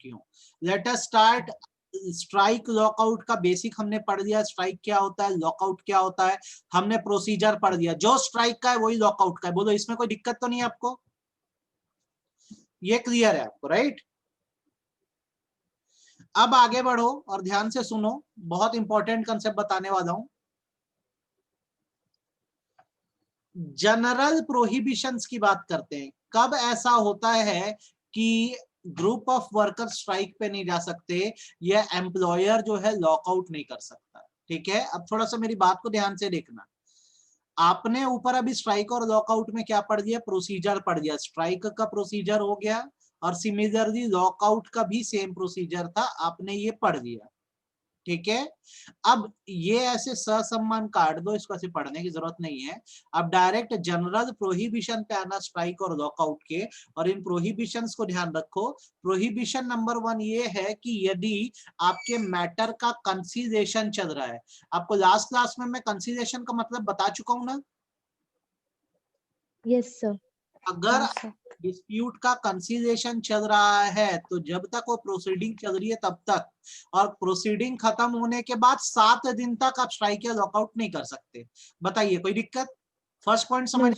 चुकी हूँ। Let us start. Strike lockout का बेसिक हमने पढ़ लिया, स्ट्राइक क्या होता है, लॉकआउट क्या होता है, हमने प्रोसीजर पढ़ लिया। जो स्ट्राइक का है वही लॉकआउट का है। बोलो इसमें कोई दिक्कत तो नहीं है आपको? ये क्लियर है आपको, राइट? अब आगे बढ़ो और ध्यान से सुनो, बहुत इंपॉर्टेंट कंसेप्ट बताने वाला हूं। जनरल प्रोहिबिशंस की बात करते हैं। कब ऐसा होता है कि ग्रुप ऑफ वर्कर स्ट्राइक पे नहीं जा सकते या एम्प्लॉयर जो है लॉकआउट नहीं कर सकता? ठीक है, अब थोड़ा सा मेरी बात को ध्यान से देखना। आपने ऊपर अभी स्ट्राइक और लॉकआउट में क्या पढ़ दिया? प्रोसीजर पढ़ दिया। स्ट्राइक का प्रोसीजर हो गया और सिमिलरली लॉकआउट का भी सेम प्रोसीजर था, आपने ये पढ़ लिया। ठीक है, अब ये ऐसे ससम्मान काट दो, इसको ऐसे पढ़ने की जरूरत नहीं है। अब डायरेक्ट जनरल प्रोहिबिशन पे आना स्ट्राइक और लॉकआउट के, और इन प्रोहिबिशंस को ध्यान रखो। प्रोहिबिशन नंबर 1 ये है कि यदि आपके मैटर का कंसीडरेशन चल रहा है। आपको लास्ट क्लास में मैं कंसीडरेशन का मतलब बता चुका हूं ना? Yes sir. अगर डिस्प्यूट का कंसीडरेशन चल रहा है तो जब तक वो प्रोसीडिंग चल रही है तब तक, और प्रोसीडिंग खत्म होने के बाद 7 दिन तक आप स्ट्राइक या लॉकआउट नहीं कर सकते। बताइए कोई दिक्कत? फर्स्ट पॉइंट समझ।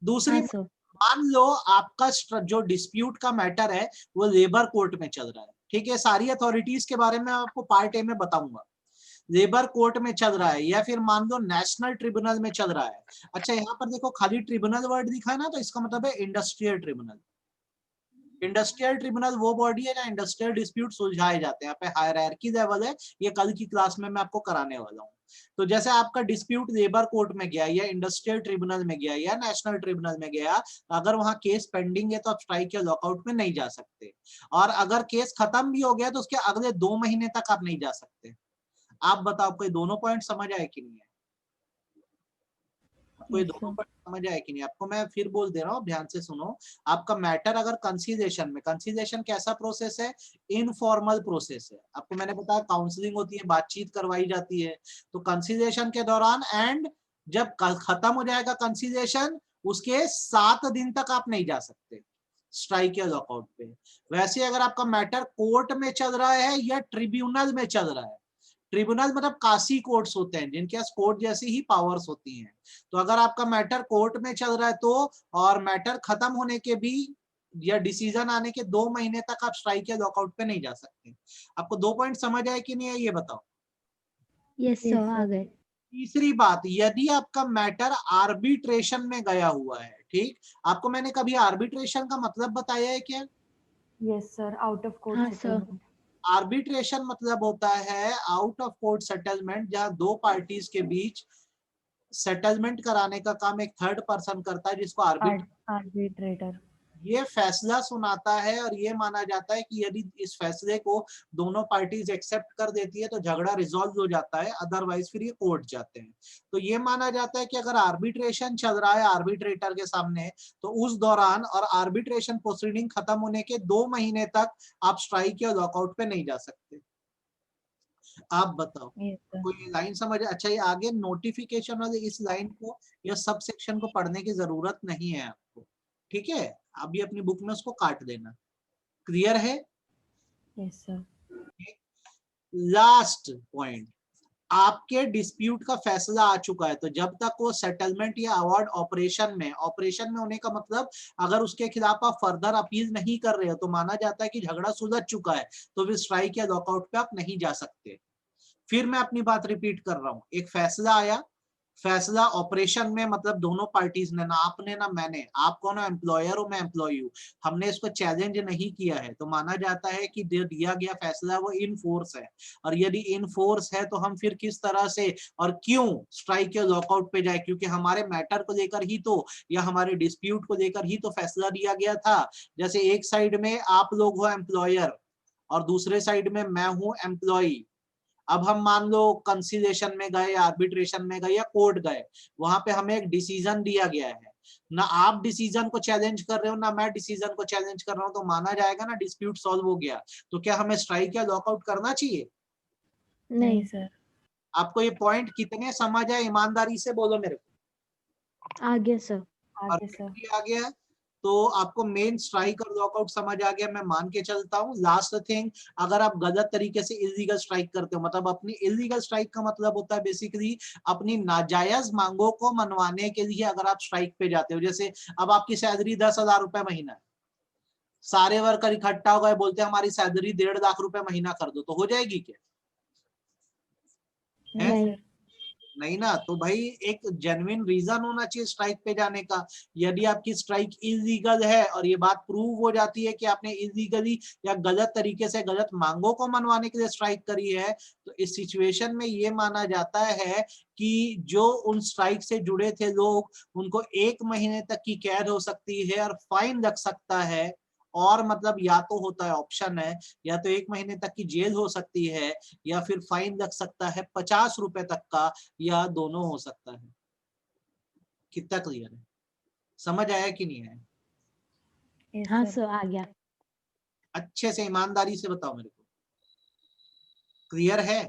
दूसरी, मान लो आपका जो डिस्प्यूट का मैटर है वो लेबर कोर्ट में चल रहा है। ठीक है, सारी अथॉरिटीज के बारे में आपको पार्ट ए में बताऊंगा। लेबर कोर्ट में चल रहा है या फिर मान लो नेशनल ट्रिब्यूनल में चल रहा है। अच्छा, यहाँ पर देखो खाली ट्रिब्यूनल वर्ड दिखा है ना, तो इसका मतलब है इंडस्ट्रियल ट्रिब्यूनल। इंडस्ट्रियल ट्रिब्यूनल वो बॉडी है जहाँ इंडस्ट्रियल डिस्प्यूट सुलझाए जाते हैं। यहाँ पे हायरार्की लेवल है, ये कल की क्लास में मैं आपको कराने वाला हूँ। तो जैसे आपका डिस्प्यूट लेबर कोर्ट में गया या इंडस्ट्रियल ट्रिब्यूनल में गया या नेशनल ट्रिब्यूनल में गया, अगर वहां केस पेंडिंग है तो आप स्ट्राइक या लॉकआउट में नहीं जा सकते। और अगर केस खत्म भी हो गया तो उसके अगले 2 महीने तक आप नहीं जा सकते। आप बताओ आपको ये दोनों पॉइंट समझ आए कि नहीं है? आपको ये दोनों पॉइंट समझ आए कि नहीं? आपको मैं फिर बोल दे रहा हूँ, ध्यान से सुनो। आपका मैटर अगर कंसीडरेशन में, कंसीडरेशन कैसा प्रोसेस है? इनफॉर्मल प्रोसेस है। आपको मैंने बताया काउंसलिंग होती है, बातचीत करवाई जाती है। तो कंसीडरेशन के दौरान एंड जब खत्म हो जाएगा कंसीडरेशन, उसके 7 दिन तक आप नहीं जा सकते स्ट्राइक या लॉकआउट पे। वैसे अगर आपका मैटर कोर्ट में चल रहा है या ट्रिब्यूनल में चल रहा है, ट्रिब्यूनल मतलब कासी कोर्ट्स होते हैं जिनके पास कोर्ट जैसी ही पावर्स होती हैं। तो अगर आपका मैटर कोर्ट में चल रहा है तो, और मैटर खत्म होने के भी या डिसीजन आने के 2 महीने तक आप स्ट्राइक या लॉकआउट पे नहीं जा सकते। आपको 2 पॉइंट समझ आए कि नहीं है ये बताओ? यस सर, आ गए। तीसरी बात, यदि आपका मैटर आर्बिट्रेशन में गया हुआ है, ठीक, आपको मैंने कभी आर्बिट्रेशन का मतलब बताया है क्या? Yes sir, out of court settlement. Arbitration मतलब होता है आउट ऑफ कोर्ट सेटलमेंट, जहां 2 पार्टीज के बीच सेटलमेंट कराने का काम एक थर्ड पर्सन करता है जिसको आर्बिट्रेटर। ये फैसला सुनाता है और ये माना जाता है कि यदि इस फैसले को दोनों पार्टीज एक्सेप्ट कर देती है तो झगड़ा रिजॉल्व हो जाता है, अदरवाइज फिर ये कोर्ट जाते हैं। तो ये माना जाता है कि अगर आर्बिट्रेशन चल रहा है आर्बिट्रेटर के सामने, तो उस दौरान और आर्बिट्रेशन प्रोसीडिंग खत्म होने के 2 महीने तक आप स्ट्राइक या लॉकआउट पे नहीं जा सकते। आप बताओ कोई लाइन समझ? अच्छा, ये आगे नोटिफिकेशन वाले इस लाइन को या सब सेक्शन को पढ़ने की जरूरत नहीं है आपको। ठीक है, अभी अपनी बुक में उसको काट देना। क्लियर है? Yes sir. लास्ट पॉइंट, आपके डिस्प्यूट का फैसला आ चुका है तो जब तक वो सेटलमेंट या अवार्ड ऑपरेशन में होने का मतलब अगर उसके खिलाफ आप फर्दर अपील नहीं कर रहे हो तो माना जाता है कि झगड़ा सुलझ चुका है, तो फिर स्ट्राइक या लॉकआउट पे आप नहीं जा सकते। फिर मैं अपनी बात रिपीट कर रहा हूं, एक फैसला आया, फैसला ऑपरेशन में मतलब दोनों पार्टीज ने, ना आपने ना मैंने, आप कौन हो? एम्प्लॉयर हो, मैं एम्प्लॉय हूं, हमने इसको चैलेंज नहीं किया है, तो माना जाता है कि दिया गया फैसला वो इन फोर्स है। और यदि इन फोर्स है तो हम फिर किस तरह से और क्यों स्ट्राइक या लॉकआउट पे जाए? क्योंकि हमारे मैटर को लेकर ही तो, या हमारे डिस्प्यूट को लेकर ही तो फैसला दिया गया था। जैसे एक साइड में आप लोग हो एम्प्लॉयर और दूसरे साइड में मैं हूं एम्प्लॉय। अब हम मान लो कंसीलिएशन में गए, आर्बिट्रेशन में गए या कोर्ट गए, वहां पे हमें एक डिसीजन दिया गया है, ना आप डिसीजन को चैलेंज कर रहे हो ना मैं डिसीजन को चैलेंज कर रहा हूं, तो माना जाएगा ना डिस्प्यूट सॉल्व हो गया। तो क्या हमें स्ट्राइक या लॉकआउट करना चाहिए? नहीं सर। आपको ये पॉइंट कितने समझ आए? ईमानदारी से बोलो मेरे को। आ गया सर। आगे सर। आ गया? तो आपको मेन स्ट्राइक और लॉकआउट समझ आ गया, मैं मान के चलता हूँ। लास्ट थिंग, अगर आप गलत तरीके से इलीगल स्ट्राइक करते हो, मतलब अपनी इलीगल स्ट्राइक का मतलब होता है बेसिकली अपनी नाजायज मांगों को मनवाने के लिए अगर आप स्ट्राइक पे जाते हो। जैसे अब आपकी सैलरी 10,000 रुपए महीना है, सारे वर्कर इकट्ठा हो गए, बोलते हैं हमारी सैलरी 1.5 लाख रुपए महीना कर दो, तो हो जाएगी क्या? नहीं सर। नहीं ना। तो भाई एक जेन्युइन रीजन होना चाहिए स्ट्राइक पे जाने का। यदि आपकी स्ट्राइक इलीगल है और ये बात प्रूव हो जाती है कि आपने इलीगली या गलत तरीके से गलत मांगों को मनवाने के लिए स्ट्राइक करी है, तो इस सिचुएशन में ये माना जाता है कि जो उन स्ट्राइक से जुड़े थे लोग, उनको 1 महीने तक की कैद हो सकती है और फाइन लग सकता है। और मतलब या तो होता है ऑप्शन है, या तो 1 महीने तक की जेल हो सकती है, या फिर फाइन लग सकता है 50 रुपए तक का, या दोनों हो सकता है। कितना क्लियर है? समझ आया कि नहीं आया? यस हाँ सर। सर आ गया। अच्छे से ईमानदारी से बताओ मेरे को, क्लियर है?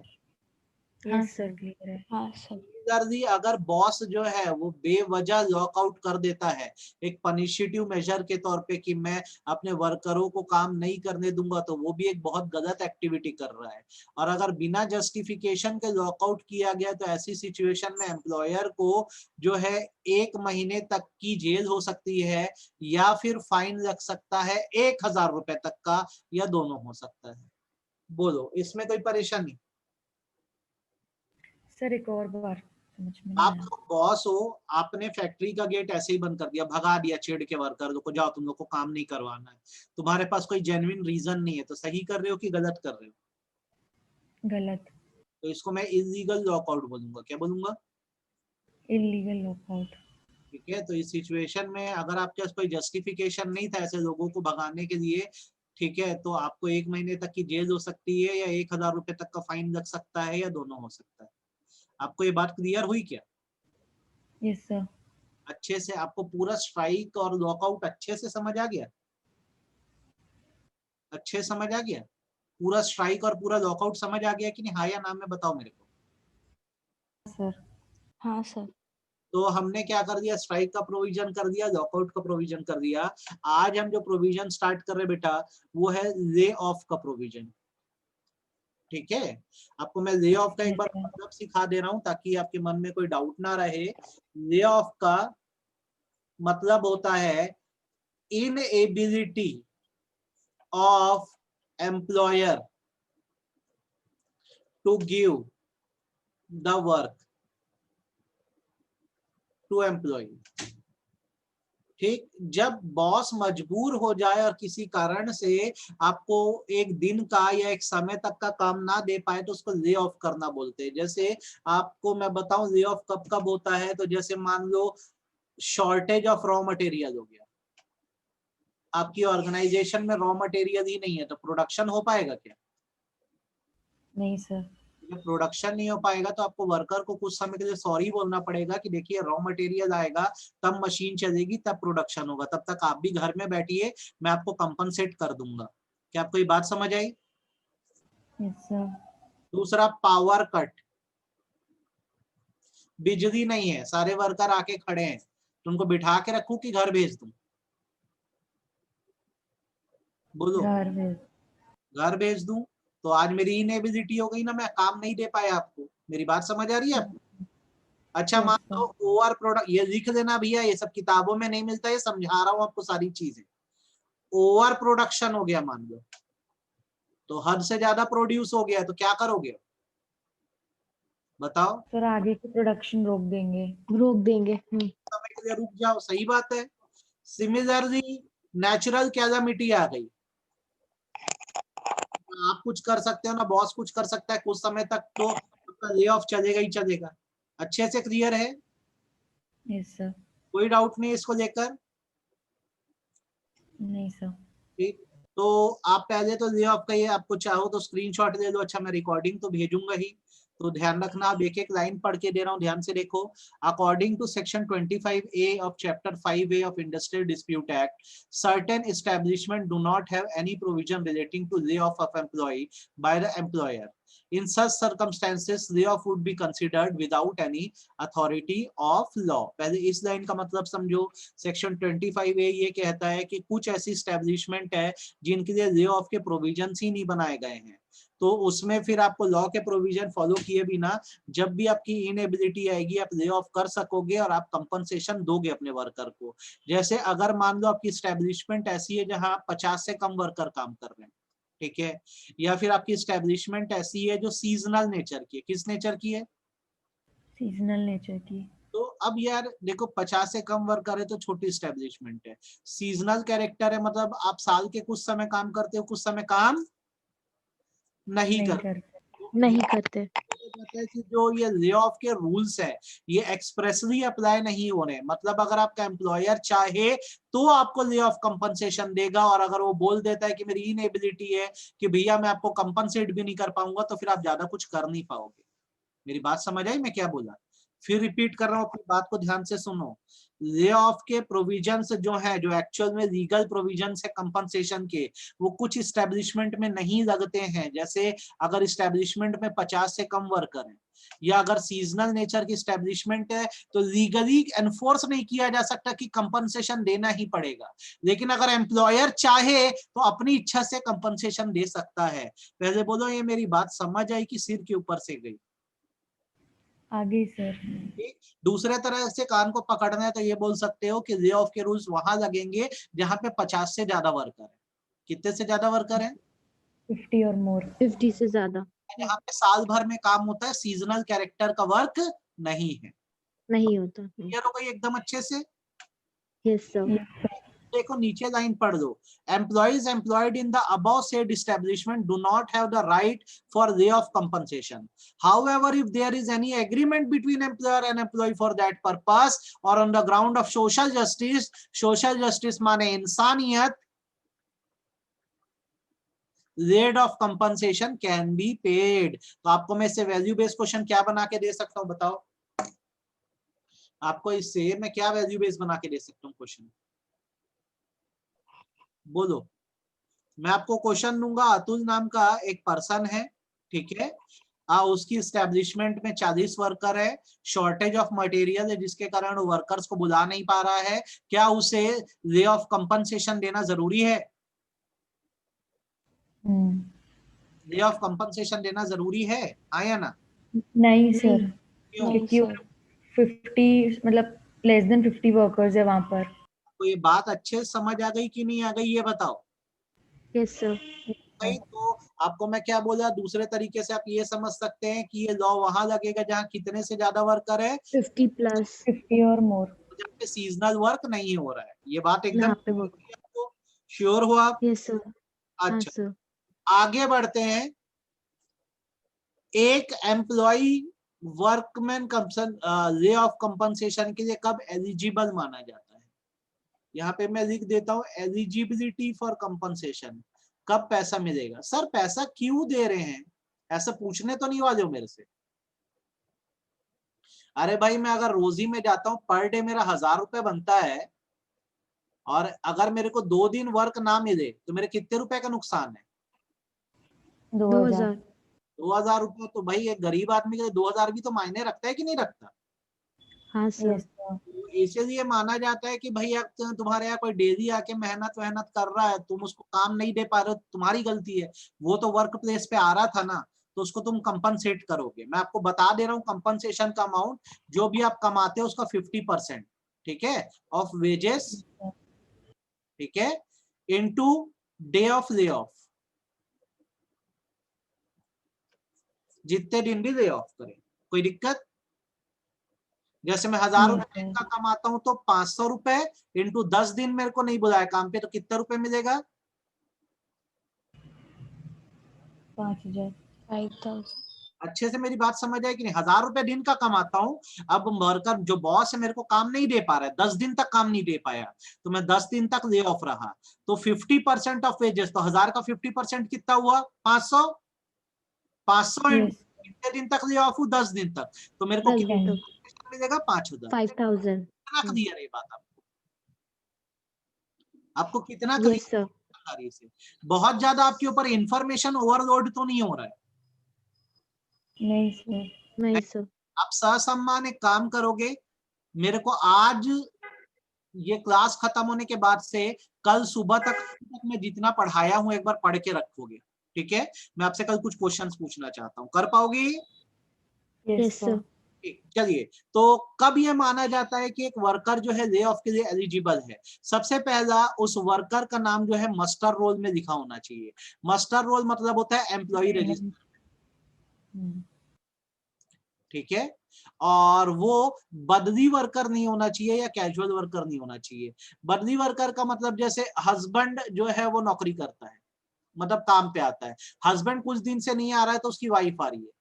हाँ यस सर सर। क्लियर है। हाँ सर। दर्दी अगर बॉस जो है वो बेवजह लॉकआउट कर देता है एक पनिशिटिव मेजर के तौर पे कि मैं अपने वर्करों को काम नहीं करने दूंगा, तो वो भी एक बहुत गलत एक्टिविटी कर रहा है। और अगर बिना जस्टिफिकेशन के लॉकआउट किया गया, तो ऐसी सिचुएशन में एम्प्लॉयर को जो है 1 महीने तक की जेल हो सकती है, या फिर फाइन लग सकता है 1,000 रुपए तक का, या दोनों हो सकता है। बोलो, इसमें कोई परेशानी? सर एक और बार समझ में नहीं आप आया। लोग बॉस हो, आपने फैक्ट्री का गेट ऐसे ही बंद कर दिया, भगा दिया चिढ़ के वर्कर को, जाओ तुम लोग को काम नहीं करवाना है। तुम्हारे पास कोई जेन्युइन रीजन नहीं है, तो सही कर रहे हो कि गलत कर रहे हो? गलत। तो इसको मैं इलीगल लॉकआउट बोलूंगा। क्या बोलूंगा? Illegal lockout. ठीक है। तो इस सिचुएशन में अगर आपके पास कोई जस्टिफिकेशन नहीं था ऐसे लोगों को भगाने के लिए, ठीक है, तो आपको 1 महीने तक की जेल हो सकती है, या 1,000 रुपए तक का फाइन लग सकता है, या दोनों हो सकता है। आपको ये बात क्लियर हुई क्या? Yes sir. अच्छे से आपको पूरा स्ट्राइक और लॉकआउट अच्छे से समझ आ गया? अच्छे समझ आ गया? पूरा स्ट्राइक और पूरा लॉकआउट समझ आ गया कि नहीं? हाँ या ना में बताओ मेरे को। सर। हाँ सर। तो हमने क्या कर दिया? स्ट्राइक का प्रोविजन कर दिया, लॉकआउट का प्रोविजन कर दिया। आज हम जो प्रोविजन स्टार्ट कर रहे बेटा, वो है ले ऑफ का प्रोविजन। ठीक है। आपको मैं ले ऑफ का एक यस बार सर। मतलब सिखा दे रहा हूं, ताकि आपके मन में कोई डाउट ना रहे। ले ऑफ का मतलब होता है inability of employer to give the work to employ. ठीक। जब बॉस मजबूर हो जाए और किसी कारण से आपको एक दिन का या एक समय तक का काम ना दे पाए, तो उसको ले ऑफ करना बोलते हैं। जैसे आपको मैं बताऊं ले ऑफ कब कब होता है, तो जैसे मान लो शॉर्टेज ऑफ रॉ मटेरियल हो गया, आपकी ऑर्गेनाइजेशन में रॉ मटेरियल ही नहीं है, तो प्रोडक्शन हो पाएगा क्या? नहीं सर। जब प्रोडक्शन नहीं हो पाएगा, तो आपको वर्कर को कुछ समय के लिए सॉरी बोलना पड़ेगा कि देखिए रॉ मटेरियल आएगा, तब मशीन चलेगी, तब प्रोडक्शन होगा, तब तक आप भी घर में बैठिए, मैं आपको कंपनसेट कर दूंगा। क्या आपको ये बात समझ आई? Yes sir. दूसरा, पावर कट। बिजली नहीं है, सारे वर्कर आके खड़े हैं, तो उनको बिठा के रखूं कि घर भेज दूं? बोलो। घर भेज। घर भेज दूं। तो आज मेरी इनएबिलिटी हो गई ना, मैं काम नहीं दे पाया आपको। मेरी बात समझ आ रही है आपको? अच्छा, मान यस लो सर। ओवर प्रोडक्ट, ये लिख देना भैया, ये सब किताबों में नहीं मिलता, ये समझा रहा हूं आपको सारी चीजें। ओवर प्रोडक्शन हो गया मान लो, तो हद से ज्यादा प्रोड्यूस हो गया, तो क्या करोगे? बताओ। सर आगे की प्रोडक्शन रोक देंगे। रोक देंगे। समय के लिए रुक जाओ, सही बात है। सिमिलरली नेचुरल कैलामिटी आ गई, आप कुछ कर सकते हो ना बॉस कुछ कर सकता है, कुछ समय तक तो आपका ले ऑफ चलेगा ही चलेगा। अच्छे से क्लियर है? Yes sir. कोई डाउट नहीं इसको लेकर? नहीं सर। ठीक। तो आप पहले तो ले ऑफ का ये आपको चाहो तो स्क्रीनशॉट ले लो। अच्छा, मैं रिकॉर्डिंग तो भेजूंगा ही, तो ध्यान रखना। आप एक एक लाइन पढ़ के दे रहा हूँ, ध्यान से देखो। According to section 25A of chapter 5A of Industrial Dispute Act, certain establishment do not have any provision relating to layoff of employee by the employer. In such circumstances, layoff would be considered without any authority of law. पहले इस line का मतलब समझो। Section 25A ये कहता है कि कुछ ऐसी स्टैब्लिशमेंट है जिनके लिए ले ऑफ के प्रोविजंस ही नहीं बनाए गए हैं, तो उसमें फिर आपको लॉ के प्रोविजन फॉलो किए बिना जब भी आपकी इनएबिलिटी आएगी आप ले ऑफ कर सकोगे और आप कंपनसेशन दोगे अपने वर्कर को। जैसे अगर मान लो आपकी स्टैब्लिशमेंट ऐसी है जहां 50 से कम वर्कर काम कर रहे हैं, ठीक है, या फिर आपकी स्टैब्लिशमेंट ऐसी है जो सीजनल नेचर की है। किस नेचर की है? सीजनल नेचर की। तो अब यार देखो 50 से कम वर्कर है तो छोटी स्टैब्लिशमेंट है। सीजनल कैरेक्टर है मतलब आप साल के कुछ समय काम करते हो, कुछ समय काम नहीं करते। नहीं करते। कि जो ये ले ऑफ के रूल्स है ये एक्सप्रेसली अप्लाई नहीं हो रहे, मतलब अगर आपका एम्प्लॉयर चाहे तो आपको ले ऑफ कंपनसेशन देगा, और अगर वो बोल देता है कि मेरी इनएबिलिटी है कि भैया मैं आपको कंपनसेट भी नहीं कर पाऊंगा, तो फिर आप ज्यादा कुछ कर नहीं पाओगे। मेरी बात समझ आई मैं क्या बोला? फिर रिपीट कर रहा हूं, अपनी बात को ध्यान से सुनो। ले ऑफ के प्रोविजंस जो है, जो एक्चुअल में लीगल प्रोविजंस है कंपनसेशन के, वो कुछ इस्टेब्लिशमेंट में नहीं लगते हैं। जैसे अगर इस्टेब्लिशमेंट में 50 से कम वर्कर हैं, या अगर सीजनल नेचर की इस्टेब्लिशमेंट है, तो लीगली एनफोर्स नहीं किया जा सकता कि कंपनसेशन देना ही पड़ेगा। लेकिन अगर एम्प्लॉयर चाहे तो अपनी इच्छा से कंपनसेशन दे सकता है। पहले बोलो ये मेरी बात समझ आई कि सिर के ऊपर से गई? आगे सर। दूसरे तरह से कान को पकड़ना है तो ये बोल सकते हो कि ले ऑफ के रूल्स वहां लगेंगे जहां पे 50 से ज्यादा वर्कर है। कितने से ज्यादा वर्कर है? 50 और मोर। 50 से ज्यादा। जहां पे साल भर में काम होता है, सीजनल कैरेक्टर का वर्क नहीं है। नहीं होता। क्लियर हो गई एकदम अच्छे से? Yes sir. देखो नीचे लाइन पढ़ दो। Employees employed in the above said establishment do not have the right for layoff compensation. However, if there is any agreement between employer and employee for that purpose or on the ground of social justice माने इंसानियत, laid off compensation can be paid. तो आपको मैं इससे value based question क्या बना के दे सकता हूं बताओ? आपको इससे मैं क्या वैल्यू बेस्ड बना के दे सकता हूं क्वेश्चन? बोलो। मैं आपको क्वेश्चन दूंगा, अतुल नाम का एक पर्सन है, ठीक है, उसकी एस्टेब्लिशमेंट में 40 वर्कर है, शॉर्टेज ऑफ मटेरियल है जिसके कारण वो वर्कर्स को बुला नहीं पा रहा है, क्या उसे ले ऑफ कंपनसेशन देना जरूरी है? ले ऑफ कंपनसेशन देना जरूरी है, आया ना? नहीं सर, क्यों? क्योंकि 50 मतलब लेस देन 50 वर्कर्स है वहां पर। तो ये बात अच्छे से समझ आ गई कि नहीं आ गई ये बताओ? Yes sir. तो आपको मैं क्या बोला, दूसरे तरीके से आप ये समझ सकते हैं कि ये लॉ वहां लगेगा जहां कितने से ज्यादा वर्कर है, 50 प्लस 50 और मोर, जहाँ पे सीजनल वर्क नहीं हो रहा है। ये बात एकदम यहाँ पे वर्क। आपको श्योर हो आप? Yes sir. हाँ अच्छा, सर। आगे बढ़ते हैं। एक employ workman lay off compensation के लिए कब एलिजिबल माना जाता है? यहाँ पे मैं लिख देता हूँ एलिजिबिलिटी फॉर कंपनसेशन। कब पैसा मिलेगा? सर पैसा क्यों दे रहे हैं, ऐसा पूछने तो नहीं वाले हो मेरे से? अरे भाई मैं अगर रोजी में जाता हूँ, पर डे मेरा 1000 रुपए बनता है, और अगर मेरे को 2 दिन वर्क ना मिले तो मेरे कितने रुपए का नुकसान है? 2000। 2000 रुपए। तो भाई एक गरीब आदमी के लिए 2000 भी तो मायने रखता है कि नहीं रखता? हाँ सर। तो इसलिए माना जाता है कि भाई अब तुम्हारे यहाँ कोई डेली आके मेहनत कर रहा है, तुम उसको काम नहीं दे पा रहे हो, तुम्हारी गलती है। वो तो वर्क प्लेस पे आ रहा था ना, तो उसको तुम कंपनसेट करोगे। मैं आपको बता दे रहा हूँ कंपनसेशन का अमाउंट जो भी आप कमाते हो उसका 50%, ठीक है, ऑफ वेजेस, ठीक है, into day of lay off, जितने दिन भी ले ऑफ करें। कोई दिक्कत? जैसे मैं 1000 रुपए का कमाता हूं तो 500 रुपए इंटू 10 दिन मेरे को नहीं बुलाया काम पे, तो कितना रुपए मिलेगा? 5000। 5000। अच्छे से मेरी बात समझ आए कि नहीं? 1000 रुपए दिन का कमाता हूं, अब वर्कर जो बॉस है मेरे को काम नहीं दे पा रहा है, 10 दिन तक काम नहीं दे पाया, तो मैं 10 दिन तक ले ऑफ रहा, तो 50% ऑफ वेजेस, तो 1000 का 50% कितना हुआ? 500। 500 कितने दिन तक ले ऑफ हूँ? 10 दिन तक, तो मेरे को कितना मिलेगा? 5000। 5000। कितना क्लियर है ये बात? आपको कितना यस क्लियर सर। से? बहुत ज्यादा आपके ऊपर इंफॉर्मेशन ओवरलोड तो नहीं हो रहा है? नहीं सर। नहीं सर। आप ससम्मान एक काम करोगे, मेरे को आज ये क्लास खत्म होने के बाद से कल सुबह तक मैं जितना पढ़ाया हूं एक बार पढ़ के रखोगे, ठीक है? मैं आपसे कल कुछ क्वेश्चंस पूछना चाहता हूं, कर पाओगे? Yes sir. ठीक, चलिए। तो कब ये माना जाता है कि एक वर्कर जो है ले ऑफ के लिए एलिजिबल है? सबसे पहला, उस वर्कर का नाम जो है मस्टर रोल में लिखा होना चाहिए। मस्टर रोल मतलब होता है एम्प्लॉय रजिस्टर, ठीक है? और वो बदली वर्कर नहीं होना चाहिए या कैजुअल वर्कर नहीं होना चाहिए। बदली वर्कर का मतलब जैसे हस्बैंड जो है वो नौकरी करता है, मतलब काम पे आता है, हस्बैंड कुछ दिन से नहीं आ रहा है तो उसकी वाइफ आ रही है,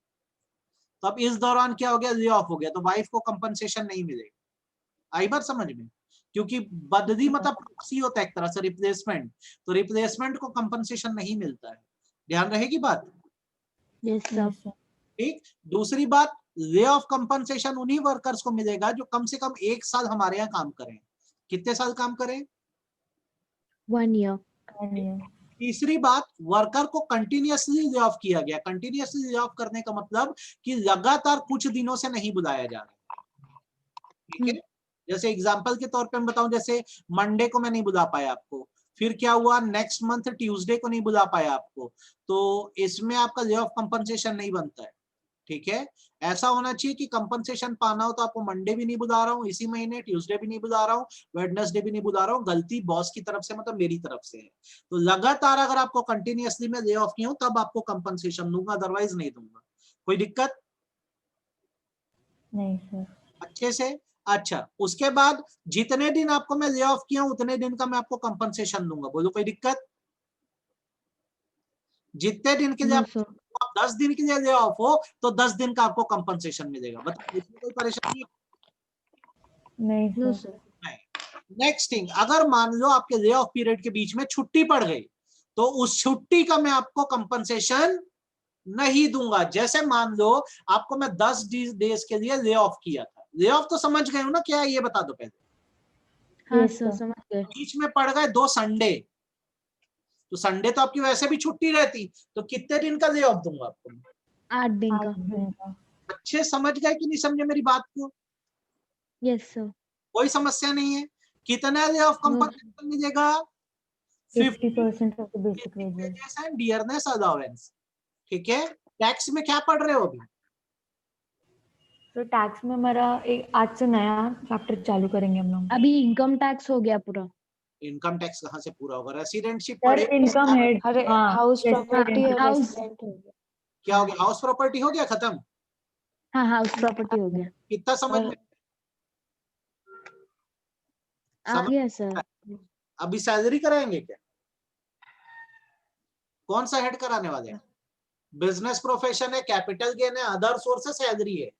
तो अब इस दौरान क्या हो गया, ले ऑफ हो गया, तो वाइफ को कंपनसेशन नहीं मिलेगा। आई बात समझ में? क्योंकि बदली मतलब प्रॉक्सी होता है एक तरह से, रिप्लेसमेंट, तो रिप्लेसमेंट को कंपनसेशन नहीं मिलता है। ध्यान रहेगी बात? Yes sir. ठीक। दूसरी बात, ले ऑफ कंपनसेशन उन्हीं वर्कर्स को मिलेगा जो कम से कम 1 साल हमारे यहाँ काम करें। कितने साल काम करें? 1 ईयर। तीसरी बात, वर्कर को कंटिन्यूअसली ले ऑफ किया गया। कंटिन्यूअसली ले ऑफ करने का मतलब कि लगातार कुछ दिनों से नहीं बुलाया जा रहा, ठीक है? जैसे एग्जांपल के तौर पे मैं बताऊं, जैसे मंडे को मैं नहीं बुला पाया आपको, फिर क्या हुआ, नेक्स्ट मंथ ट्यूसडे को नहीं बुला पाया आपको, तो इसमें आपका ले ऑफ कंपनसेशन नहीं बनता है, ठीक है? ऐसा होना चाहिए कि कंपनसेशन पाना हो तो आपको मंडे भी नहीं बुला रहा हूँ इसी महीने, ट्यूसडे भी नहीं बुला रहा हूँ, वेडनेसडे भी नहीं बुला रहा हूँ, गलती बॉस की तरफ से मतलब मेरी तरफ से है। तो लगातार अगर आपको कंटिन्यूअसली में ले ऑफ किया हूं तब आपको कंपनसेशन दूंगा, अदरवाइज नहीं दूंगा। कोई दिक्कत? नहीं सर। अच्छे से। अच्छा, उसके बाद जितने दिन आपको मैं ले ऑफ किया हूं उतने दिन का मैं आपको कंपनसेशन दूंगा। बोलो कोई दिक्कत? जितने दिन के लिए नो आप सर। 10 दिन के लिए ले ऑफ हो तो 10 दिन का आपको कंपनसेशन मिलेगा। बताओ इसमें कोई परेशानी? नहीं नो सर। सर। नहीं। नेक्स्ट थिंग, अगर मान लो आपके ले ऑफ पीरियड के बीच में छुट्टी पड़ गई तो उस छुट्टी का मैं आपको कंपनसेशन नहीं दूंगा। जैसे मान लो आपको मैं 10 डेज के लिए ले ऑफ किया था, ले ऑफ तो समझ गए हो ना क्या है, ये बता दो पहले। हाँ Yes, सर, sir. समझ गए। बीच में पड़ गए 2 संडे, तो संडे तो आपकी वैसे भी छुट्टी रहती, तो कितने दिन का ले ऑफ दूंगा आपको? 8 दिन 8 का। दिन का। अच्छे समझ गए कि नहीं समझे मेरी बात को? Yes sir. कोई समस्या नहीं है। कितना ले ऑफ नो। कंपनसेशन मिलेगा? 50% of the basic basic wages. Wages and dearness allowance, ठीक है? टैक्स में क्या पढ़ रहे हो अभी? तो टैक्स में हमारा एक आज से नया चैप्टर चालू करेंगे हम लोग। अभी इनकम टैक्स हो गया पूरा। इनकम टैक्स कहाँ से पूरा होगा? रेसिडेंटशिप सर पढ़े? Income head. अरे हाँ, हाउस प्रॉपर्टी resident- और हाउस। रेसिडेंट हो गया। क्या हो गया? हाउस प्रॉपर्टी हो गया खत्म? हाँ, हाउस प्रॉपर्टी हो गया। कितना समझ में आ समझ? गया सर। अभी सैलरी कराएंगे क्या? कौन सा हेड कराने वाले हैं? बिजनेस प्रोफेशन है, कैपिटल गेन है, अदर सोर्स है, सैलरी है।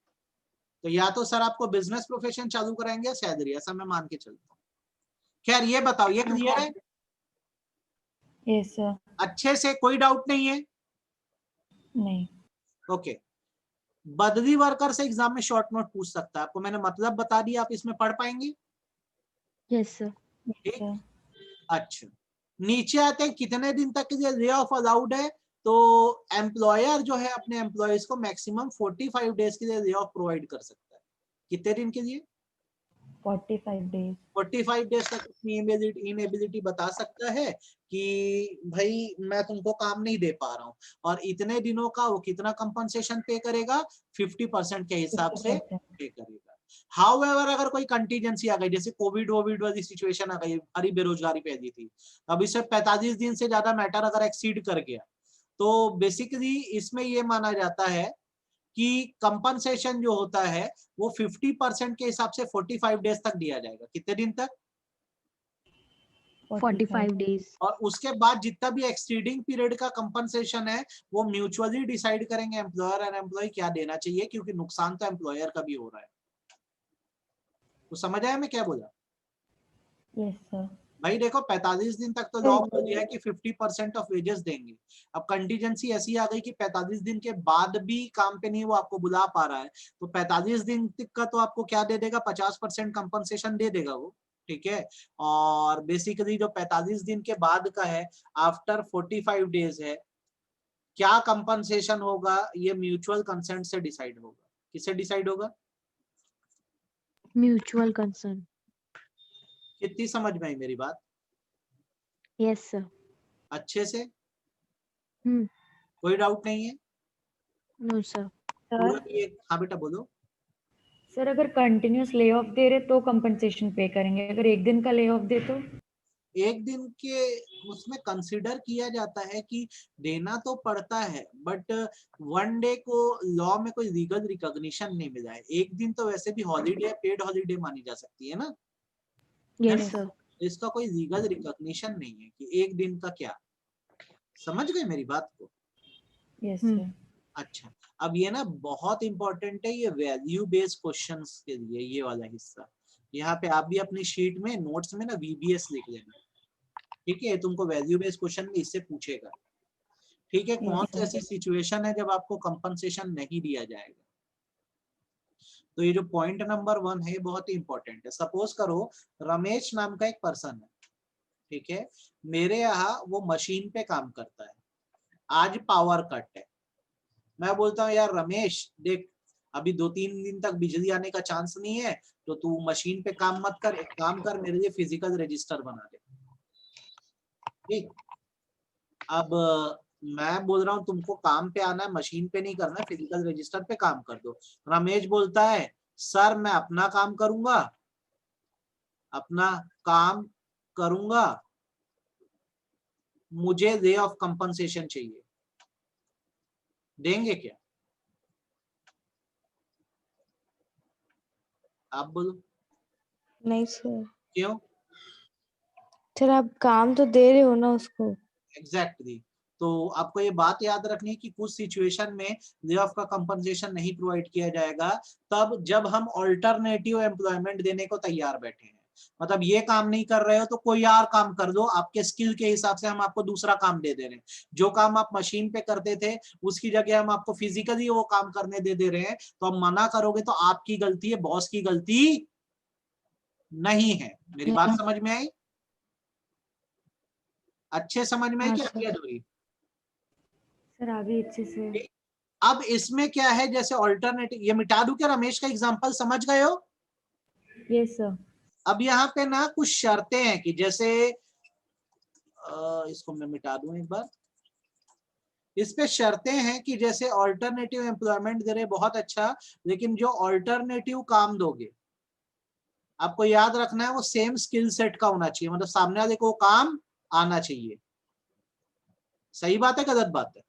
तो या तो सर आपको बिजनेस प्रोफेशन चालू कराएंगे या सैलरी, ऐसा मैं मान के चलता हूँ। खैर ये बताओ, ये क्लियर है? Yes, sir. अच्छे से, कोई डाउट नहीं है? नहीं। ओके। बदली वर्कर से एग्जाम में शॉर्ट नोट पूछ सकता है, आपको मैंने मतलब बता दिया, आप इसमें पढ़ पाएंगे? Yes sir. ठीक। sir. अच्छा, नीचे आते हैं कितने दिन तक के लिए ले ऑफ अलाउड है? तो एम्प्लॉयर जो है अपने एम्प्लॉयज को मैक्सिमम 45 डेज के लिए ले ऑफ प्रोवाइड कर सकता है। कितने दिन के लिए? 45 days. 45 डेज तक अपनी इनएबिलिटी बता सकता है कि भाई मैं तुमको काम नहीं दे पा रहा हूँ, और इतने दिनों का वो कितना कंपनसेशन पे करेगा? 50% के हिसाब से 50%. पे करेगा। हाउएवर अगर कोई कंटीजेंसी आ गई, जैसे कोविड वोविड वाली सिचुएशन आ गई, हरी बेरोजगारी फैली थी, अब इसे 45 दिन से ज्यादा मैटर अगर एक्सीड कर गया, तो बेसिकली इसमें ये माना जाता है कि कंपनसेशन जो होता है वो 50% के हिसाब से 45 डेज तक दिया जाएगा। कितने दिन तक? 45 डेज। और उसके बाद जितना भी एक्सीडिंग पीरियड का कंपनसेशन है वो म्यूचुअली डिसाइड करेंगे एम्प्लॉयर और एम्प्लॉय क्या देना चाहिए, क्योंकि नुकसान तो एम्प्लॉयर का भी हो रहा है। तो समझ आया मैं क्या बोला? Yes, sir. भाई देखो 45 दिन तक तो लॉ बोल दिया है कि 50% ऑफ वेजेस देंगे। अब कंटीजेंसी ऐसी आ गई कि 45 दिन के बाद भी काम पे नहीं वो आपको बुला पा रहा है, तो 45 दिन तक का तो आपको क्या दे देगा? 50% कंपनसेशन दे देगा वो, ठीक है? और बेसिकली जो 45 दिन के बाद का है, आफ्टर 45 डेज है, क्या कंपनसेशन होगा ये म्यूचुअल कंसेंट से डिसाइड होगा। किससे डिसाइड होगा? Mutual concern. कितनी समझ में आई मेरी बात? Yes sir. अच्छे से? हम्म। कोई डाउट नहीं है? No sir. पूरा सर ये, हाँ बेटा बोलो। सर अगर कंटिन्यूस ले ऑफ दे रहे तो कंपनसेशन पे करेंगे, अगर एक दिन का ले ऑफ दे तो? एक दिन के उसमें कंसिडर किया जाता है कि देना तो पड़ता है, बट वन डे को लॉ में कोई लीगल रिकॉग्निशन नहीं मिला है। एक दिन तो वैसे भी हॉलीडे, पेड हॉलीडे मानी जा सकती है ना, है ना? Yes sir. इसका कोई लीगल रिकॉग्निशन नहीं है कि एक दिन का क्या। समझ गए मेरी बात को? Yes sir. अच्छा, अब ये ना बहुत इंपॉर्टेंट है, ये वैल्यू बेस्ड क्वेश्चंस के लिए ये वाला हिस्सा। यहाँ पे आप भी अपनी शीट में नोट्स में ना VBS लिख लेना, ठीक है? तुमको वैल्यू बेस्ड क्वेश्चन में इससे पूछेगा, ठीक है? कौन सी ऐसी सिचुएशन है जब आपको कंपनसेशन नहीं दिया जाएगा। तो ये जो पॉइंट नंबर 1 है बहुत ही इंपॉर्टेंट है। सपोज करो रमेश नाम का एक पर्सन है, ठीक है? मेरे यहाँ वो मशीन पे काम करता है, आज पावर कट है। मैं बोलता हूँ यार रमेश देख, अभी 2-3 दिन तक बिजली आने का चांस नहीं है, तो तू मशीन पे काम मत कर, एक काम कर मेरे लिए फिजिकल रजिस्टर बना दे, ठीक? अब मैं बोल रहा हूँ तुमको काम पे आना है, मशीन पे नहीं करना, फिजिकल रजिस्टर पे काम कर दो। रमेश बोलता है सर मैं अपना काम करूंगा, अपना काम करूंगा, मुझे डे ऑफ कंपनसेशन चाहिए। देंगे क्या? आप बोलो। नहीं सर। क्यों? सर आप काम तो दे रहे हो ना उसको। एग्जैक्टली तो आपको ये बात याद रखनी है कि कुछ सिचुएशन में ले ऑफ का कंपनसेशन नहीं प्रोवाइड किया जाएगा, तब जब हम ऑल्टरनेटिव एम्प्लॉयमेंट देने को तैयार बैठे हैं। मतलब ये काम नहीं कर रहे हो तो कोई और काम कर दो, आपके स्किल के हिसाब से हम आपको दूसरा काम दे रहे हैं। जो काम आप मशीन पे करते थे उसकी जगह हम आपको फिजिकली वो काम करने दे रहे हैं, तो आप मना करोगे तो आपकी गलती है, बॉस की गलती नहीं है। मेरी बात समझ में आई? अच्छे समझ में आई हाँ कि सर। अधूरी अधूरी? सर आगे अच्छे से। अब इसमें क्या है, जैसे ऑल्टरनेटिव, ये मिटा दूं क्या? रमेश का एग्जांपल समझ गए हो? Yes sir. अब यहाँ पे ना कुछ शर्तें हैं कि जैसे इसको मैं मिटा दूं एक बार। इस पे शर्तें हैं कि जैसे ऑल्टरनेटिव एम्प्लॉयमेंट दे रहे, बहुत अच्छा, लेकिन जो ऑल्टरनेटिव काम दोगे आपको याद रखना है वो सेम स्किल सेट का होना चाहिए, मतलब सामने वाले को काम आना चाहिए। सही बात है गलत बात है?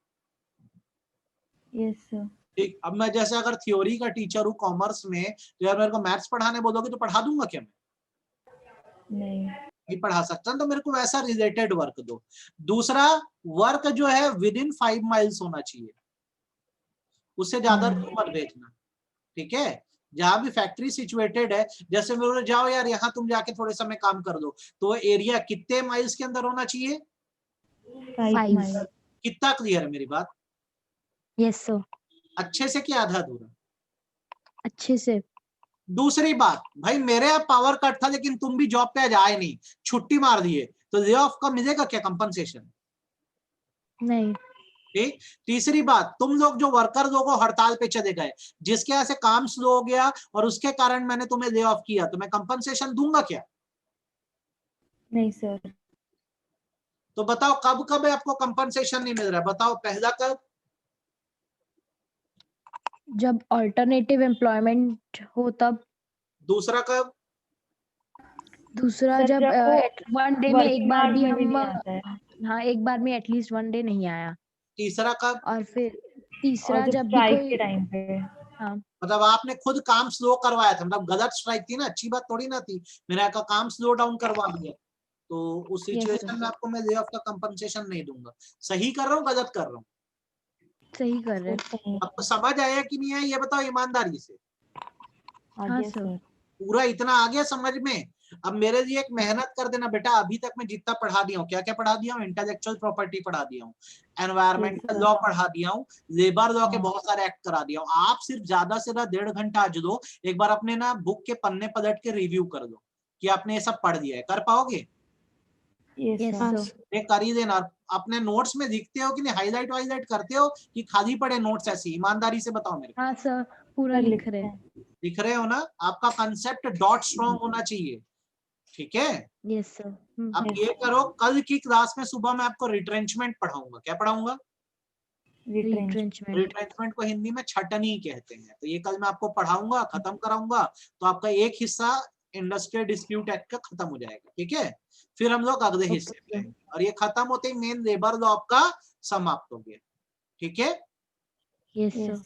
Yes sir. ठीक, अब मैं जैसे अगर थ्योरी का टीचर हूँ कॉमर्स में, तो यार मेरे को मैथ्स पढ़ाने बोलोगे तो पढ़ा दूंगा क्या? मैं नहीं पढ़ा सकता हूं, तो मेरे को वैसा रिलेटेड वर्क दो। दूसरा, वर्क जो है विद इन 5 माइल्स होना चाहिए, उससे ज्यादा दूर मत भेजना, ठीक है? जहां भी फैक्ट्री सिचुएटेड है, जैसे मेरे जाओ यार यहाँ तुम जाके थोड़े समय काम कर दो, तो वो एरिया कितने माइल्स के अंदर होना चाहिए? 5 5। माइल। कितना क्लियर है मेरी बात? Yes sir. अच्छे से कि आधा अधूरा? अच्छे से। दूसरी बात, भाई मेरे यहाँ पावर कट था लेकिन तुम भी जॉब पे आज आए नहीं, छुट्टी मार दिए, तो ले ऑफ का मिलेगा क्या कंपनसेशन? नहीं। ठीक। तीसरी बात, तुम लोग जो वर्कर लोगों हड़ताल पे चले गए, जिसके यहाँ से काम स्लो हो गया और उसके कारण मैंने तुम्हें ले ऑफ किया, तो मैं कंपनसेशन दूंगा क्या? नहीं सर। तो बताओ कब कब आपको कंपनसेशन नहीं मिल रहा है? बताओ पहला कब? जब अल्टरनेटिव एम्प्लॉयमेंट हो तब। दूसरा कब? दूसरा सर जब जब वो वन डे में एक वर्किंग बार आवर्स भी में भी हम नहीं आता है, हाँ एक बार में एटलीस्ट वन डे नहीं आया। तीसरा कब? और फिर और तीसरा जब जब भी स्ट्राइक कोई के टाइम पे। हाँ मतलब आपने खुद काम स्लो करवाया था, मतलब गलत स्ट्राइक थी ना, अच्छी बात थोड़ी ना थी, मेरा का काम स्लो डाउन करवा दिया, तो उस यस सिचुएशन में सर। आपको मैं ले ऑफ का कंपनसेशन नहीं दूंगा। सही कर रहा हूँ गलत कर रहा हूँ? सही कर रहे सर सही। आपको समझ आया कि नहीं आया ये बताओ ईमानदारी से? हाँ आगे सर। सर। पूरा इतना आ गया समझ में? अब मेरे लिए एक मेहनत कर देना बेटा, अभी तक मैं जितना पढ़ा दिया हूँ, क्या क्या पढ़ा दिया हूँ? इंटेलेक्चुअल प्रॉपर्टी पढ़ा दिया हूँ, एनवायरमेंटल लॉ पढ़ा दिया हूँ, लेबर लॉ के बहुत सारे एक्ट करा दिया हूँ। आप सिर्फ ज्यादा से ज्यादा 1.5 घंटा आज दो, एक बार अपने ना बुक के पन्ने पलट के रिव्यू कर दो कि आपने ये सब पढ़ दिया है। कर पाओगे? Yes yes sir. सर। ये कर ही देना। अपने नोट्स में दिखते हो कि नहीं, हाईलाइट वाईलाइट करते हो कि खाली पड़े नोट्स ऐसे? ईमानदारी से बताओ मेरे को। हाँ सर, पूरा सर लिख लिखते रहे। हैं। दिख रहे हो ना? आपका कंसेप्ट डॉट स्ट्रॉन्ग होना चाहिए, ठीक है? Yes sir. अब Yes. ये करो, कल की क्लास में सुबह मैं आपको रिट्रेंचमेंट पढ़ाऊंगा। क्या पढ़ाऊंगा? रिट्रेंच। रिट्रेंचमेंट। रिट्रेंचमेंट को हिंदी में छटनी कहते हैं। तो ये कल मैं आपको पढ़ाऊंगा, खत्म कराऊंगा, तो आपका एक हिस्सा इंडस्ट्रियल डिस्प्यूट एक्ट का खत्म हो जाएगा, ठीक है? फिर हम लोग अगले हिस्से पे आएंगे, और ये खत्म होते ही मेन लेबर लॉ आपका समाप्त हो गया, ठीक है? Yes Yes. सर।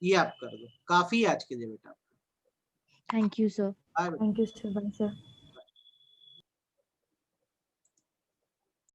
ये आप कर दो, काफी है आज के लिए बेटा। Thank you sir. Bye. Thank you, sir. Bye, sir.